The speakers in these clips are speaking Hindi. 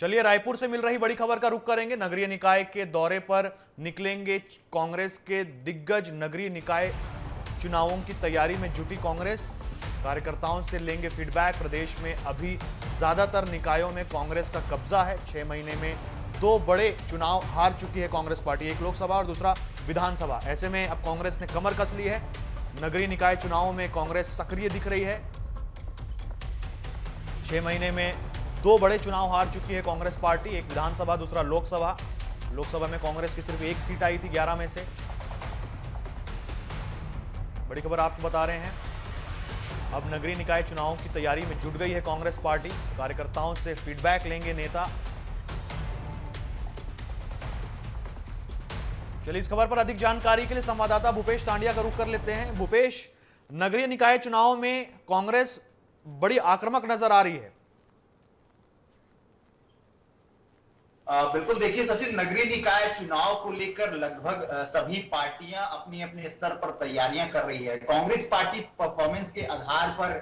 चलिए रायपुर से मिल रही बड़ी खबर का रुख करेंगे। नगरीय निकाय के दौरे पर निकलेंगे कांग्रेस के दिग्गज। नगरीय निकाय चुनावों की तैयारी में जुटी कांग्रेस, कार्यकर्ताओं से लेंगे फीडबैक। प्रदेश में अभी ज्यादातर निकायों में कांग्रेस का कब्जा है। 6 महीने में 2 बड़े चुनाव हार चुकी है कांग्रेस पार्टी, एक लोकसभा और दूसरा विधानसभा। ऐसे में अब कांग्रेस ने कमर कस ली है। नगरीय निकाय चुनावों में कांग्रेस सक्रिय दिख रही है। 6 महीने में 2 बड़े चुनाव हार चुकी है कांग्रेस पार्टी, एक विधानसभा दूसरा लोकसभा। लोकसभा में कांग्रेस की सिर्फ 1 सीट आई थी 11 में से। बड़ी खबर आपको बता रहे हैं, अब नगरीय निकाय चुनावों की तैयारी में जुट गई है कांग्रेस पार्टी। कार्यकर्ताओं से फीडबैक लेंगे नेता। चलिए इस खबर पर अधिक जानकारी के लिए संवाददाता भूपेश तांडिया का रुख कर लेते हैं। भूपेश, नगरीय निकाय चुनाव में कांग्रेस बड़ी आक्रामक नजर आ रही है। बिल्कुल, देखिए सचिन, नगरीय निकाय चुनाव को लेकर लगभग सभी पार्टियां अपनी अपने स्तर पर तैयारियां कर रही है। कांग्रेस पार्टी परफॉर्मेंस के आधार पर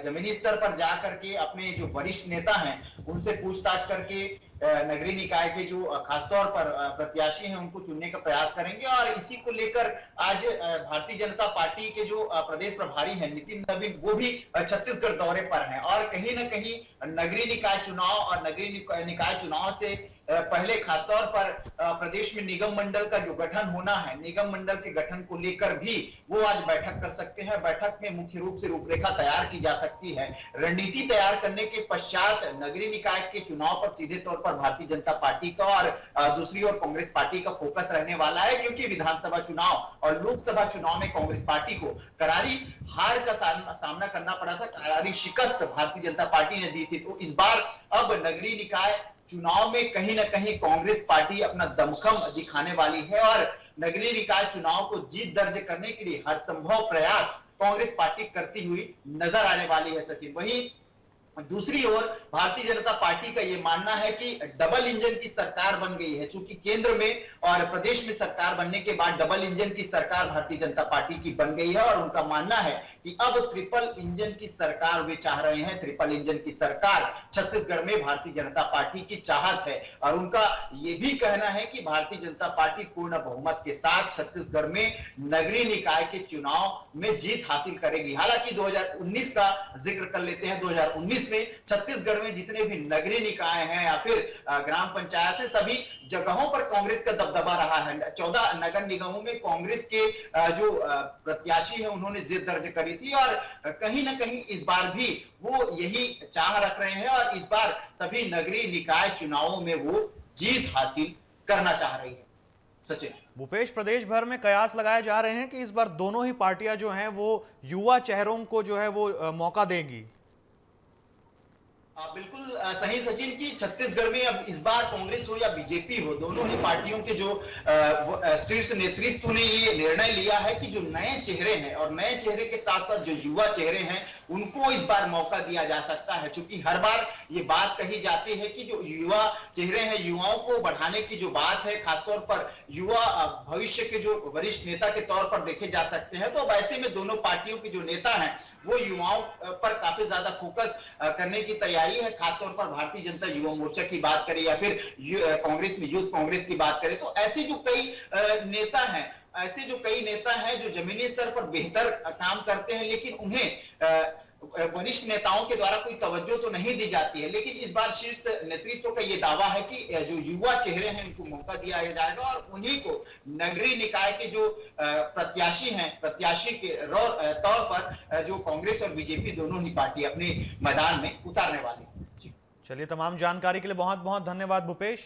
जमीनी स्तर पर जाकर के अपने जो वरिष्ठ नेता हैं उनसे पूछताछ करके नगरीय निकाय के जो खासतौर पर प्रत्याशी हैं उनको चुनने का प्रयास करेंगे। और इसी को लेकर आज भारतीय जनता पार्टी के जो प्रदेश प्रभारी हैं नितिन नवीन, वो भी छत्तीसगढ़ दौरे पर हैं। और कहीं ना कहीं नगरीय निकाय चुनाव और नगरीय निकाय चुनाव से पहले खासतौर पर प्रदेश में निगम मंडल का जो गठन होना है, निगम मंडल के गठन को लेकर भी वो आज बैठक कर सकते हैं। बैठक में मुख्य रूप से रूपरेखा तैयार की जा सकती है। रणनीति तैयार करने के पश्चात नगरीय निकाय के चुनाव पर सीधे तौर पर भारतीय जनता पार्टी का और दूसरी ओर कांग्रेस पार्टी का फोकस रहने वाला है, क्योंकि विधानसभा चुनाव और लोकसभा चुनाव में कांग्रेस पार्टी को करारी हार का सामना करना पड़ा था, करारी शिकस्त भारतीय जनता पार्टी ने दी थी। तो इस बार अब नगरीय निकाय चुनाव में कहीं ना कहीं कांग्रेस पार्टी अपना दमखम दिखाने वाली है और नगरीय निकाय चुनाव को जीत दर्ज करने के लिए हर संभव प्रयास कांग्रेस पार्टी करती हुई नजर आने वाली है सचिन। वहीं दूसरी ओर भारतीय जनता पार्टी का यह मानना है कि डबल इंजन की सरकार बन गई है। चूंकि केंद्र में और प्रदेश में सरकार बनने के बाद डबल इंजन की सरकार भारतीय जनता पार्टी की बन गई है और उनका मानना है कि अब ट्रिपल इंजन की सरकार वे चाह रहे हैं। ट्रिपल इंजन की सरकार छत्तीसगढ़ में भारतीय जनता पार्टी की चाहत है और उनका यह भी कहना है कि भारतीय जनता पार्टी पूर्ण बहुमत के साथ छत्तीसगढ़ में नगरीय निकाय के चुनाव में जीत हासिल करेगी। हालांकि 2019 का जिक्र कर लेते हैं। 2019 में छत्तीसगढ़ में जितने भी नगरीय निकाय हैं या फिर ग्राम पंचायत है, सभी जगहों पर कांग्रेस का दबदबा रहा है। 14 नगर निगमों में कांग्रेस के जो प्रत्याशी हैं उन्होंने जीत दर्ज करी थी और कहीं ना कहीं इस बार भी वो यही चाह रख रहे हैं और इस बार सभी नगरीय निकाय चुनावों में वो जीत हासिल करना चाह रही है। सचिन। भूपेश, प्रदेश भर में कयास लगाए जा रहे हैं कि इस बार दोनों ही पार्टियां जो हैं वो युवा चेहरों को जो है वो मौका देंगी। बिल्कुल सही सचिन, की छत्तीसगढ़ में अब इस बार कांग्रेस हो या बीजेपी हो, दोनों ही पार्टियों के जो शीर्ष नेतृत्व ने ये निर्णय लिया है कि जो नए चेहरे हैं और नए चेहरे के साथ साथ जो युवा चेहरे हैं उनको इस बार मौका दिया जा सकता है। क्योंकि हर बार ये बात कही जाती है कि जो युवा चेहरे हैं, युवाओं को बढ़ाने की जो बात है, खासतौर पर युवा भविष्य के जो वरिष्ठ नेता के तौर पर देखे जा सकते हैं। तो वैसे में दोनों पार्टियों के जो नेता हैं वो युवाओं पर काफी ज्यादा फोकस करने की तैयारी है। खासतौर पर भारतीय जनता युवा मोर्चा की बात करें या फिर कांग्रेस में यूथ कांग्रेस की बात करें, तो ऐसे जो कई नेता हैं, ऐसे जो कई नेता हैं जो जमीनी स्तर पर बेहतर काम करते हैं, लेकिन उन्हें वरिष्ठ नेताओं के द्वारा कोई तवज्जो तो नहीं दी जाती है। लेकिन इस बार शीर्ष नेतृत्व का यह दावा है कि जो युवा चेहरे हैं उनको मौका दिया जाएगा और उन्हीं को नगरीय निकाय के जो प्रत्याशी हैं, प्रत्याशी के तौर पर जो कांग्रेस और बीजेपी दोनों ही पार्टी अपने मैदान में उतारने वाली है। चलिए, तमाम जानकारी के लिए बहुत बहुत धन्यवाद भूपेश।